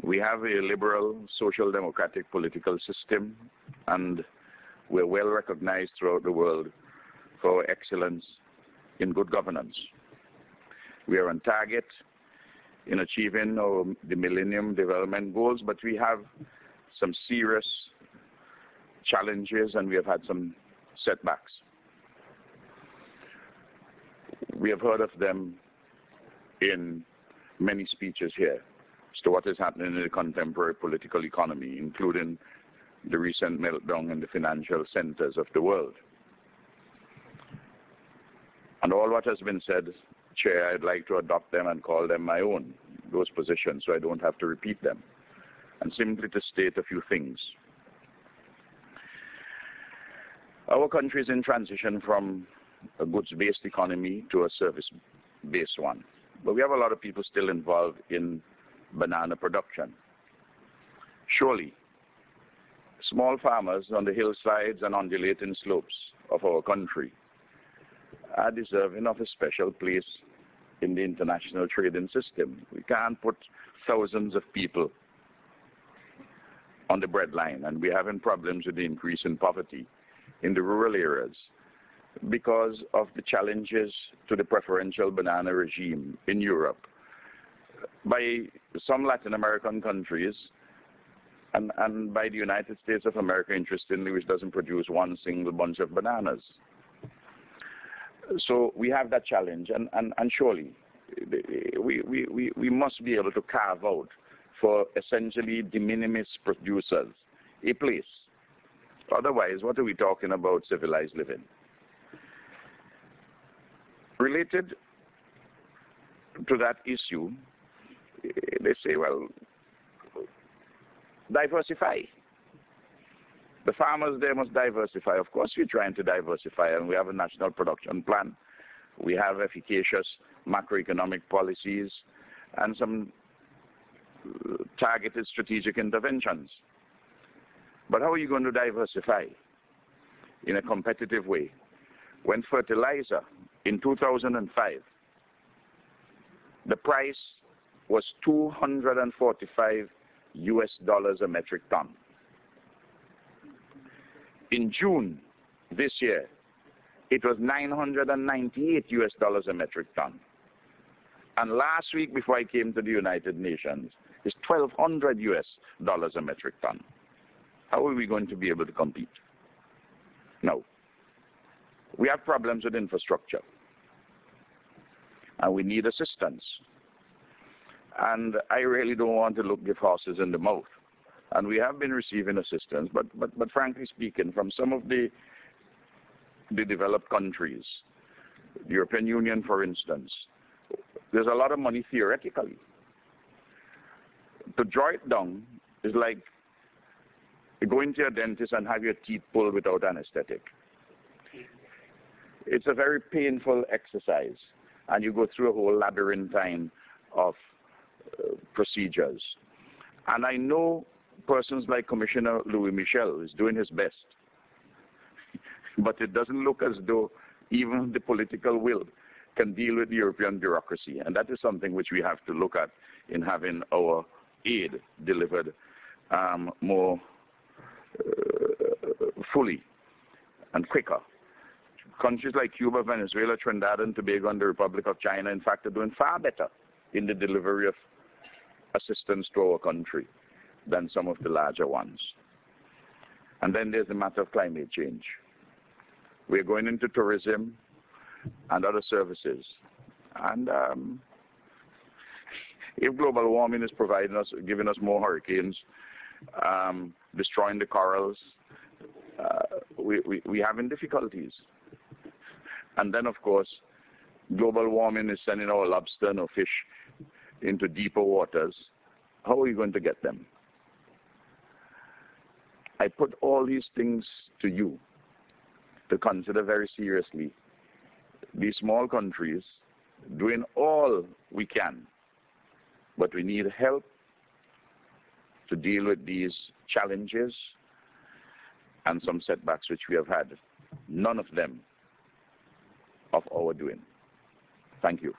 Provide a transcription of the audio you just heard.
We have a liberal, social democratic political system, and we're well recognized throughout the world for our excellence in good governance. We are on target in achieving the Millennium Development Goals, but we have some serious challenges and we have had some setbacks. We have heard of them in many speeches here as to what is happening in the contemporary political economy, including the recent meltdown in the financial centers of the world. And all what has been said, Chair, I'd like to adopt them and call them my own, those positions, so I don't have to repeat them. And simply to state a few things. Our country is in transition from a goods-based economy to a service-based one. But we have a lot of people still involved in banana production. Surely, small farmers on the hillsides and undulating slopes of our country are deserving of a special place in the international trading system. We can't put thousands of people on the breadline, and we're having problems with the increase in poverty in the rural areas because of the challenges to the preferential banana regime in Europe by some Latin American countries and by the United States of America, interestingly, which doesn't produce one single bunch of bananas. So we have that challenge, and surely we must be able to carve out for essentially de minimis producers a place. Otherwise, what are we talking about civilized living? Related to that issue, they say, well, diversify. The farmers there must diversify. Of course we're trying to diversify, and we have a national production plan. We have efficacious macroeconomic policies and some targeted strategic interventions. But how are you going to diversify in a competitive way when fertilizer in 2005, the price was $245 a metric ton. In June this year, it was $998 a metric ton. And last week, before I came to the United Nations, it's $1,200 a metric ton. How are we going to be able to compete? No. We have problems with infrastructure, and we need assistance. And I really don't want to give horses in the mouth. And we have been receiving assistance, but frankly speaking, from some of the developed countries, the European Union, for instance, there's a lot of money theoretically. To draw it down is like going to your dentist and have your teeth pulled without anesthetic. It's a very painful exercise, and you go through a whole labyrinthine of procedures. And I know persons like Commissioner Louis Michel is doing his best, but it doesn't look as though even the political will can deal with the European bureaucracy, and that is something which we have to look at in having our aid delivered more fully and quicker. Countries like Cuba, Venezuela, Trinidad and Tobago, and the Republic of China, in fact, are doing far better in the delivery of assistance to our country than some of the larger ones. And then there's the matter of climate change. We're going into tourism and other services. And if global warming is giving us more hurricanes, destroying the corals, we're having difficulties. And then, of course, global warming is sending our lobster and our fish into deeper waters. How are we going to get them? I put all these things to you to consider very seriously. These small countries doing all we can, but we need help to deal with these challenges and some setbacks which we have had. None of them of our doing. Thank you.